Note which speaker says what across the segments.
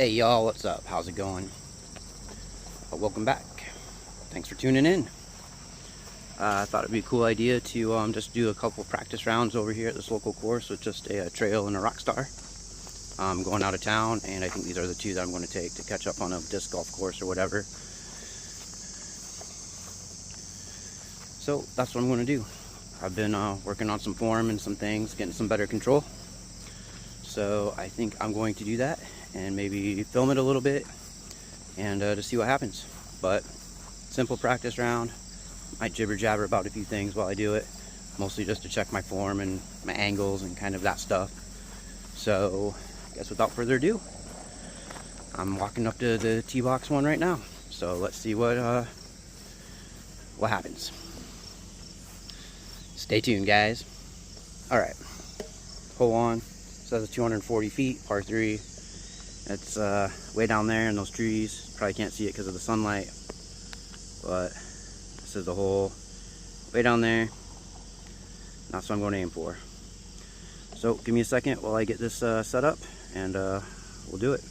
Speaker 1: Hey y'all, what's up? How's it going? Welcome back. Thanks for tuning in. I thought it'd be a cool idea to just do a couple practice rounds over here at this local course with just a trail and a Rockstar. I'm going out of town, and I think these are the two that I'm going to take to catch up on a disc golf course or whatever. So that's what I'm going to do. I've been working on some form and some things, getting some better control. So I think I'm going to do that and maybe film it a little bit and to see what happens. But simple practice round. Might jibber jabber about a few things while I do it, mostly just to check my form and my angles and kind of that stuff. So I guess without further ado, I'm walking up to the tee box one right now. So let's see what happens. Stay tuned, guys. All right, hole one says it's 240 feet, par 3. It's way down there in those trees. Probably can't see it because of the sunlight, but this is the hole way down there. That's what I'm going to aim for. So give me a second while I get this set up, and we'll do it.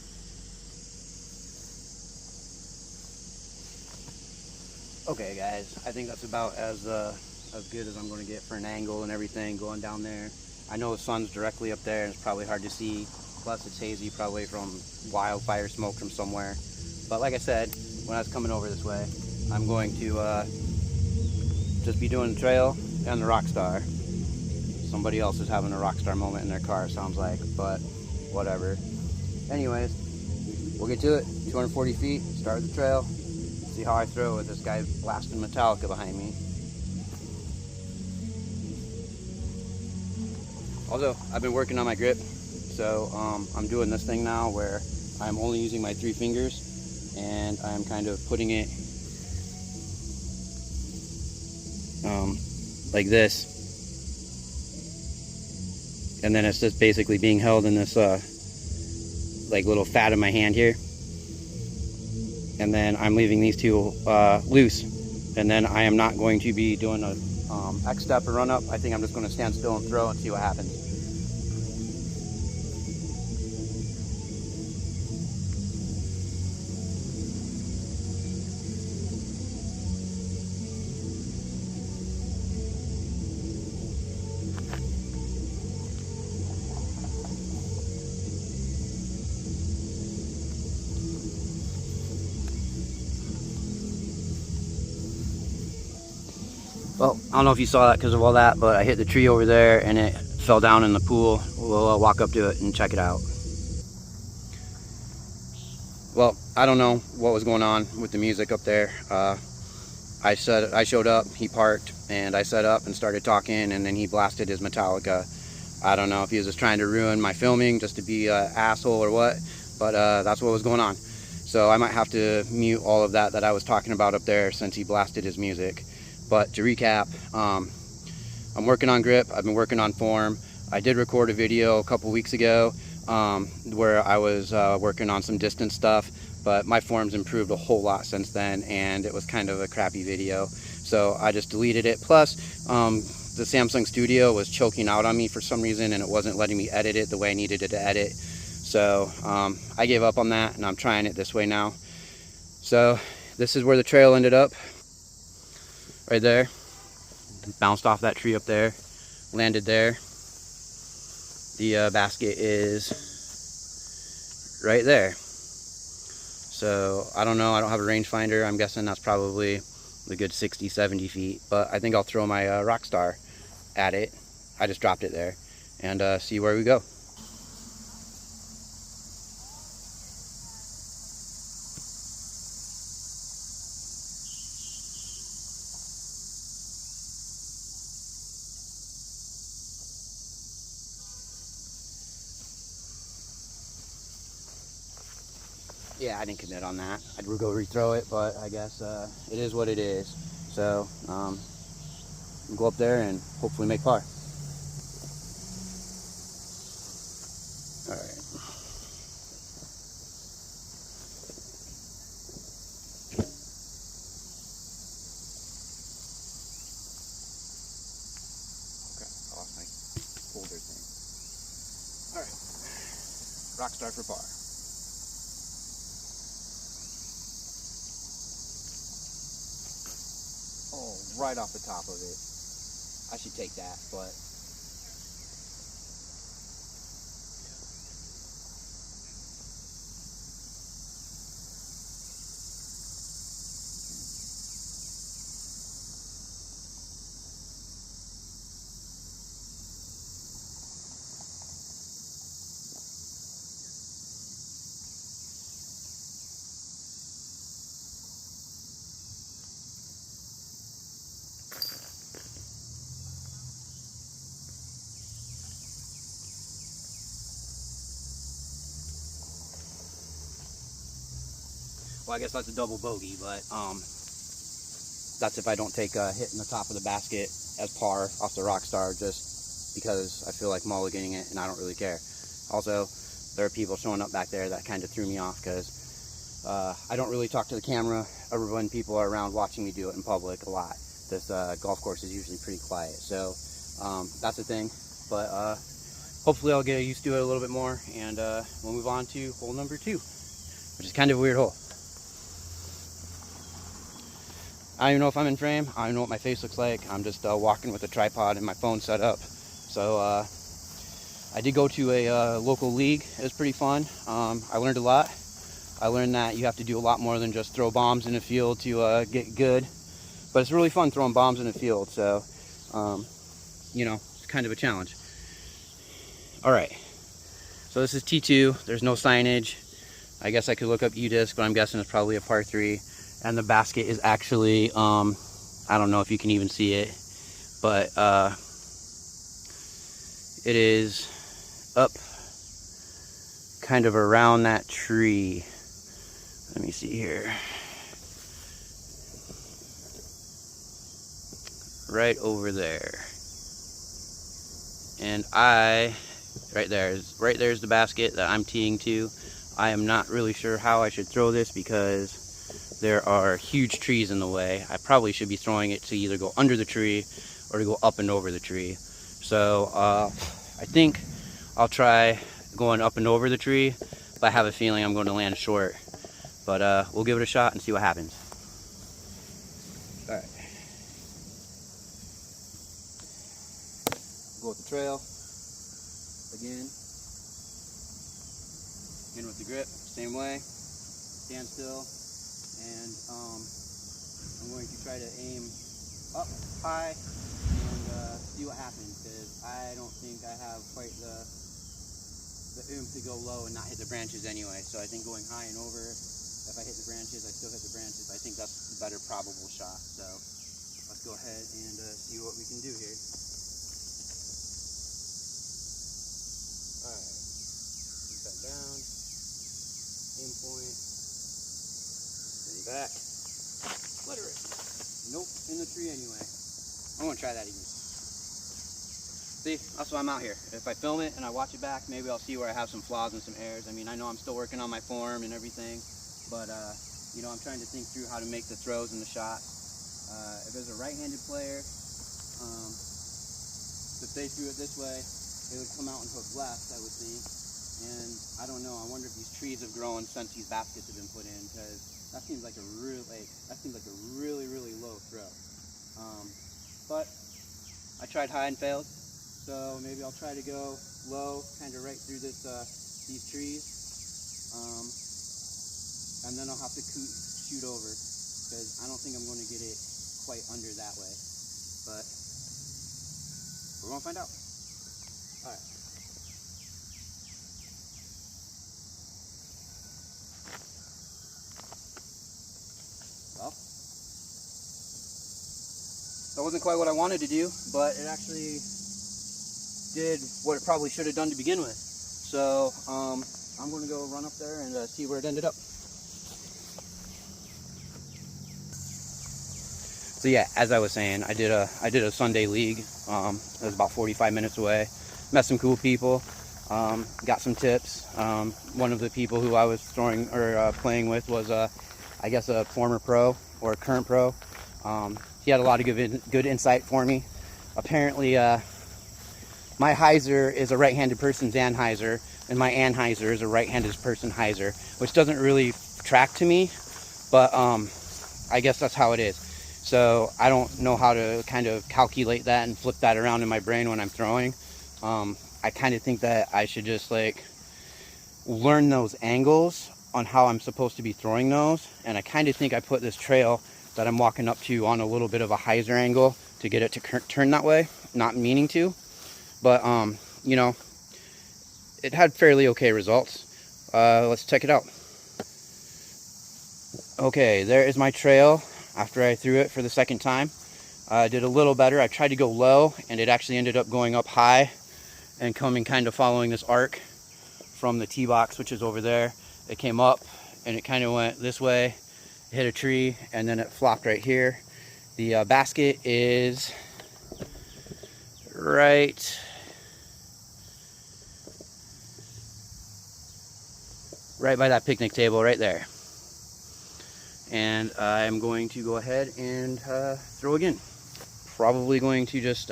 Speaker 1: Okay, guys, I think that's about as good as I'm going to get for an angle and everything going down there. I know the sun's directly up there, and it's probably hard to see. Plus, it's hazy, probably from wildfire smoke from somewhere. But like I said, when I was coming over this way, I'm going to just be doing the trail and the Rockstar. Somebody else is having a Rockstar moment in their car, sounds like, but whatever. Anyways, we'll get to it. 240 feet, start the trail. See how I throw with this guy blasting Metallica behind me. Also, I've been working on my grip, so I'm doing this thing now where I'm only using my 3 fingers, and I'm kind of putting it like this, and then it's just basically being held in this like little fat in my hand here, and then I'm leaving these two loose, and then I am not going to be doing a X step or run up. I think I'm just going to stand still and throw and see what happens. Well, I don't know if you saw that because of all that, but I hit the tree over there and it fell down in the pool. We'll walk up to it and check it out. Well, I don't know what was going on with the music up there. I showed up, he parked, and I set up and started talking, and then he blasted his Metallica. I don't know if he was just trying to ruin my filming just to be an asshole or what, but that's what was going on. So I might have to mute all of that I was talking about up there since he blasted his music. But to recap, I'm working on grip, I've been working on form. I did record a video a couple weeks ago where I was working on some distance stuff, but my form's improved a whole lot since then, and it was kind of a crappy video. So I just deleted it. Plus, the Samsung Studio was choking out on me for some reason, and it wasn't letting me edit it the way I needed it to edit. So I gave up on that, and I'm trying it this way now. So this is where the trail ended up. Right there, bounced off that tree up there, landed there. The basket is right there. So I don't know, I don't have a rangefinder. I'm guessing that's probably a good 60-70 feet, but I think I'll throw my Rockstar at it. I just dropped it there, and see where we go. Yeah, I didn't commit on that. I'd go rethrow it, but I guess it is what it is. So go up there and hopefully make par. All right. Okay, I lost my folder thing. All right. Rockstar for par. Oh, right off the top of it. I should take that, but well, I guess that's a double bogey, but that's if I don't take a hit in the top of the basket as par off the Rockstar, just because I feel like mulliganing it and I don't really care. Also, there are people showing up back there that kind of threw me off because I don't really talk to the camera when people are around watching me do it in public a lot. This golf course is usually pretty quiet, so that's the thing. But hopefully I'll get used to it a little bit more, and we'll move on to hole number 2, which is kind of a weird hole. I don't even know if I'm in frame. I don't know what my face looks like. I'm just walking with a tripod and my phone set up. So I did go to a local league. It was pretty fun. I learned a lot. I learned that you have to do a lot more than just throw bombs in the field to get good. But it's really fun throwing bombs in the field. So, you know, it's kind of a challenge. All right. So this is T2. There's no signage. I guess I could look up U-disc, but I'm guessing it's probably a par 3. And the basket is actually, I don't know if you can even see it, but it is up kind of around that tree. Let me see here. Right over there. And right there's the basket that I'm teeing to. I am not really sure how I should throw this because there are huge trees in the way. I probably should be throwing it to either go under the tree or to go up and over the tree. So I think I'll try going up and over the tree, but I have a feeling I'm going to land short. But we'll give it a shot and see what happens. All right. Go with the trail. Again with the grip, same way. Stand still. And I'm going to try to aim up high and see what happens, because I don't think I have quite the oomph to go low and not hit the branches anyway. So I think going high and over, if I hit the branches, I still hit the branches. I think that's the better probable shot. So let's go ahead and see what we can do here. All right, set down, aim point. Back. Let her rip. Nope, in the tree anyway. I'm gonna try that again. See, that's why I'm out here. If I film it and I watch it back, maybe I'll see where I have some flaws and some errors. I mean, I know I'm still working on my form and everything, but you know, I'm trying to think through how to make the throws and the shots. If there's a right-handed player, if they threw it this way, it would come out and hook left, I would think. And I don't know. I wonder if these trees have grown since these baskets have been put in, because that seems like a really low throw. But I tried high and failed, so maybe I'll try to go low, kind of right through this these trees, and then I'll have to shoot over, because I don't think I'm going to get it quite under that way. But we're gonna find out. All right. Well, that wasn't quite what I wanted to do, but it actually did what it probably should have done to begin with. So I'm going to go run up there and see where it ended up. So yeah, as I was saying, I did a Sunday league. It was about 45 minutes away. Met some cool people. Got some tips. One of the people who I was playing with was I guess a former pro or a current pro. He had a lot of good insight for me. Apparently, my hyzer is a right-handed person's anhyzer, and my anhyzer is a right-handed person's hyzer, which doesn't really track to me, but I guess that's how it is. So I don't know how to kind of calculate that and flip that around in my brain when I'm throwing. I kind of think that I should just like learn those angles on how I'm supposed to be throwing those. And I kind of think I put this trail that I'm walking up to on a little bit of a hyzer angle to get it to turn that way, not meaning to. But, you know, it had fairly okay results. Let's check it out. Okay, there is my trail after I threw it for the second time. I did a little better. I tried to go low, and it actually ended up going up high and coming kind of following this arc from the tee box, which is over there. It came up and it kind of went this way, hit a tree, and then it flopped right here. The basket is right by that picnic table right there. And I'm going to go ahead and throw again. Probably going to just,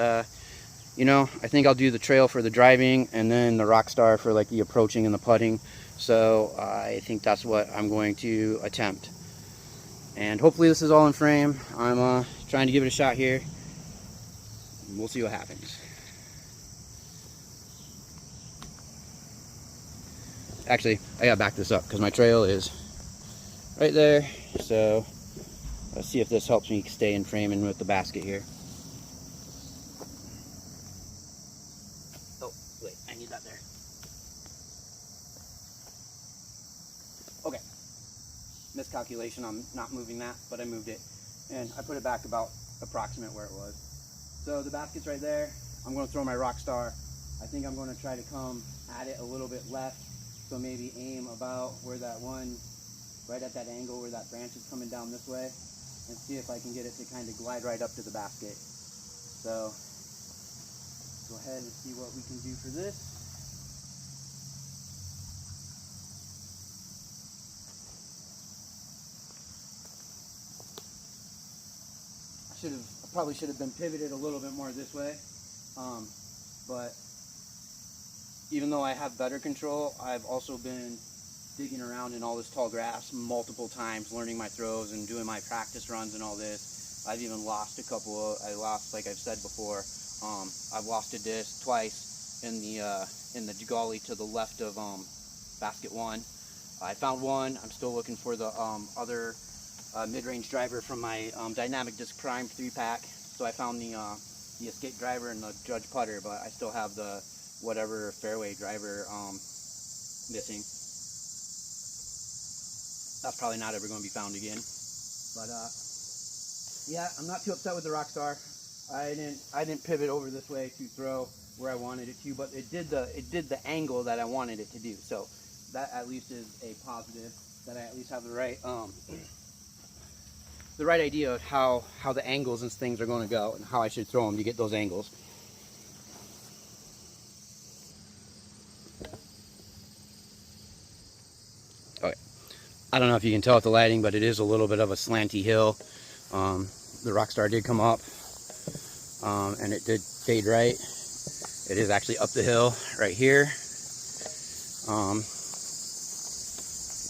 Speaker 1: you know, I think I'll do the trail for the driving and then the Rockstar for like the approaching and the putting. So I think that's what I'm going to attempt. And hopefully this is all in frame. I'm trying to give it a shot here. We'll see what happens. Actually, I gotta back this up because my trail is right there. So let's see if this helps me stay in frame and with the basket here. Oh, wait, I need that there. Okay. Miscalculation, I'm not moving that, but I moved it. And I put it back about approximate where it was. So the basket's right there. I'm going to throw my Rockstar. I think I'm going to try to come at it a little bit left. So maybe aim about where that one, right at that angle where that branch is coming down this way, and see if I can get it to kind of glide right up to the basket. So go ahead and see what we can do for this. I probably should have been pivoted a little bit more this way, but even though I have better control, I've also been digging around in all this tall grass multiple times, learning my throws and doing my practice runs and all this. I've even lost a couple of, like I've said before, I've lost a disc twice in the gully to the left of basket one. I found one. I'm still looking for the other mid-range driver from my Dynamic Disc Prime 3-pack. So I found the escape driver and the Judge putter, but I still have the whatever fairway driver missing. That's probably not ever going to be found again. But yeah, I'm not too upset with the Rockstar. I didn't pivot over this way to throw where I wanted it to, but it did the angle that I wanted it to do. So that at least is a positive, that I at least have the right idea of how the angles and things are going to go and how I should throw them to get those angles. Okay, I don't know if you can tell with the lighting, but it is a little bit of a slanty hill. The Rockstar did come up, and it did fade right. It is actually up the hill right here.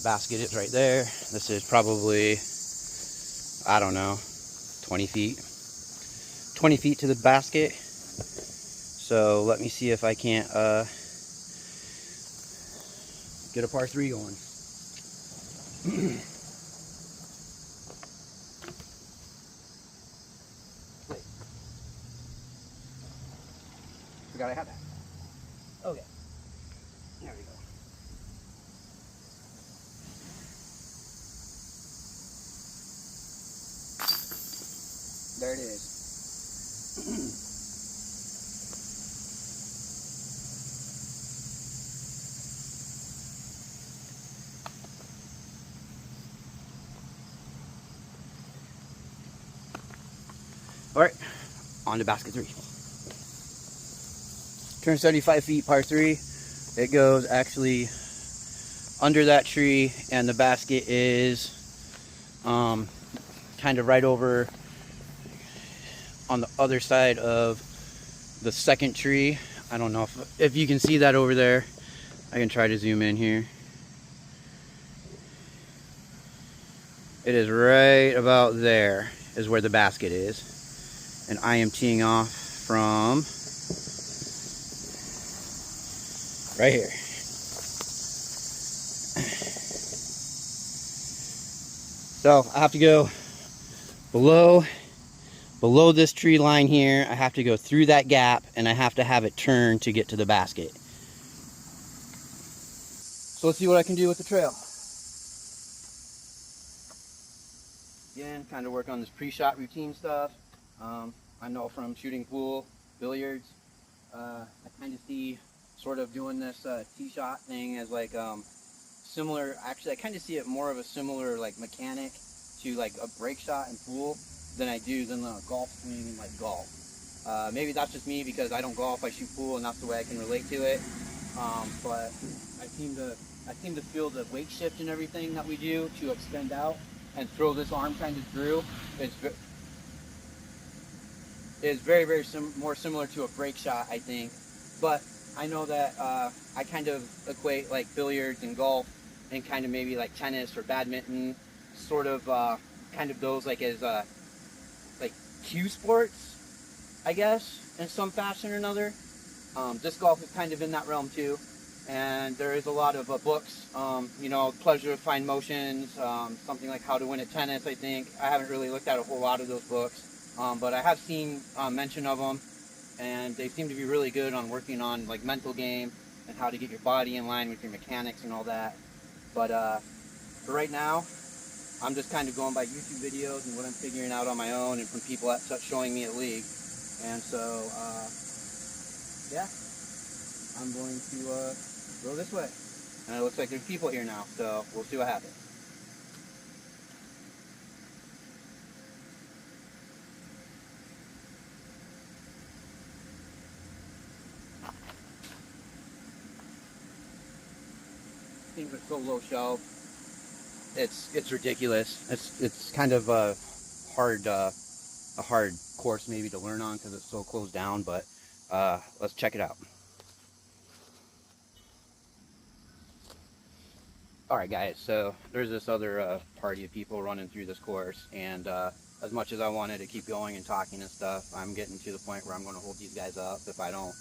Speaker 1: Basket is right there. This is probably, I don't know, 20 feet. 20 feet to the basket. So let me see if I can't get a par 3 going. Wait. Forgot I had that. Okay. There we go. There it is. All right, on to basket 3. Turn 75 feet, par 3. It goes actually under that tree, and the basket is kind of right over on the other side of the second tree. I don't know if you can see that over there. I can try to zoom in here. It is right about there. is where the basket is. And I am teeing off from right here. So I have to go below this tree line here. I have to go through that gap, and I have to have it turn to get to the basket. So let's see what I can do with the trail. Again, kind of work on this pre-shot routine stuff. I know from shooting pool, billiards, I kind of see sort of doing this tee shot thing as like similar. Actually, I kind of see it more of a similar like mechanic to like a break shot in pool than I do than the golf swing in like golf. Maybe that's just me because I don't golf, I shoot pool, and that's the way I can relate to it. But I seem to feel the weight shift and everything that we do to extend out and throw this arm kind of through is very more similar to a break shot, I think. But I know that I kind of equate like billiards and golf and kind of maybe like tennis or badminton, sort of kind of those like as like cue sports, I guess, in some fashion or another. Disc golf is kind of in that realm too. And there is a lot of books, you know, Pleasure of Fine Motions, something like How to Win at Tennis, I think. I haven't really looked at a whole lot of those books, but I have seen mention of them, and they seem to be really good on working on like mental game and how to get your body in line with your mechanics and all that. But for right now, I'm just kind of going by YouTube videos and what I'm figuring out on my own and from people showing me at league. And so, yeah, I'm going to go this way. And it looks like there's people here now, so we'll see what happens. Things are so low shelf. It's ridiculous. It's kind of a hard course maybe to learn on because it's so closed down, but let's check it out. Alright guys, so there's this other party of people running through this course, and as much as I wanted to keep going and talking and stuff, I'm getting to the point where I'm going to hold these guys up if I don't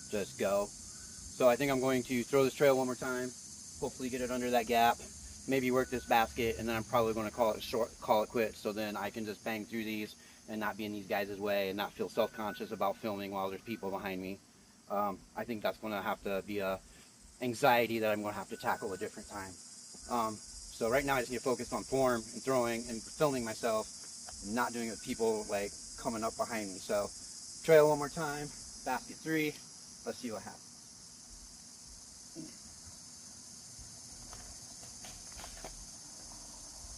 Speaker 1: just go. So I think I'm going to throw this trail one more time, hopefully get it under that gap, maybe work this basket, and then I'm probably going to call it quits, so then I can just bang through these and not be in these guys' way and not feel self-conscious about filming while there's people behind me. I think that's going to have to be a anxiety that I'm going to have to tackle a different time. So right now I just need to focus on form and throwing and filming myself and not doing it with people like coming up behind me. So trail one more time, basket 3, let's see what happens.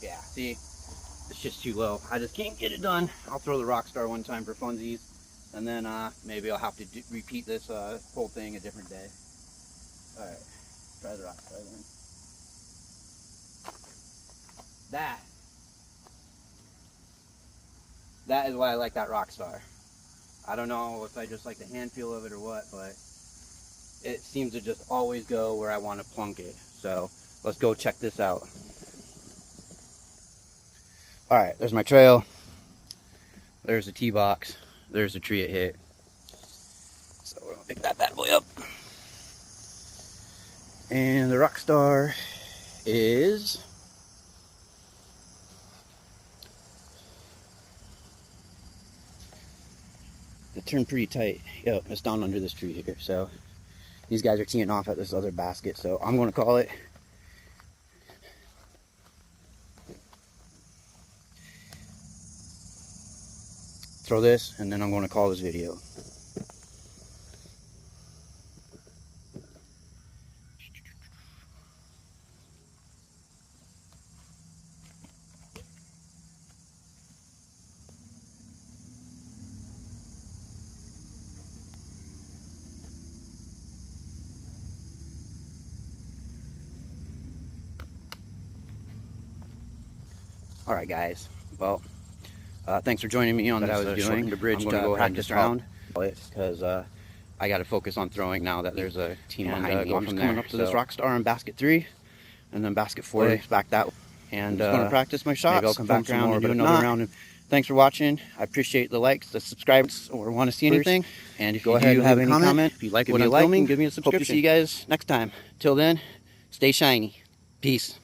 Speaker 1: Yeah, see, it's just too low. I just can't get it done. I'll throw the Rockstar one time for funsies, and then maybe I'll have to repeat this whole thing a different day. Alright, try the Rockstar then. That is why I like that Rockstar. I don't know if I just like the hand feel of it or what, but it seems to just always go where I want to plunk it. So let's go check this out. Alright, there's my trail. There's the tee box. There's the tree it hit. So we're going to pick that bad boy up. And the Rockstar is... it turned pretty tight. Yep, it's down under this tree here. So these guys are teeing off at this other basket. So I'm going to call it. Throw this, and then I'm going to call this video. Alright guys, well, thanks for joining me on this. I was doing the bridge to go practice round because I got to focus on throwing now that there's a team behind me. I'm just coming up to this Rockstar in basket 3, and then basket 4 back that way. And just going to practice my shots. Maybe I'll come back around and do another round Thanks for watching. I appreciate the likes, the subscribers, or want to see anything. And if you do have any comment, if you like what I'm filming, give me a subscription. Hope to see you guys next time. Till then, stay shiny. Peace.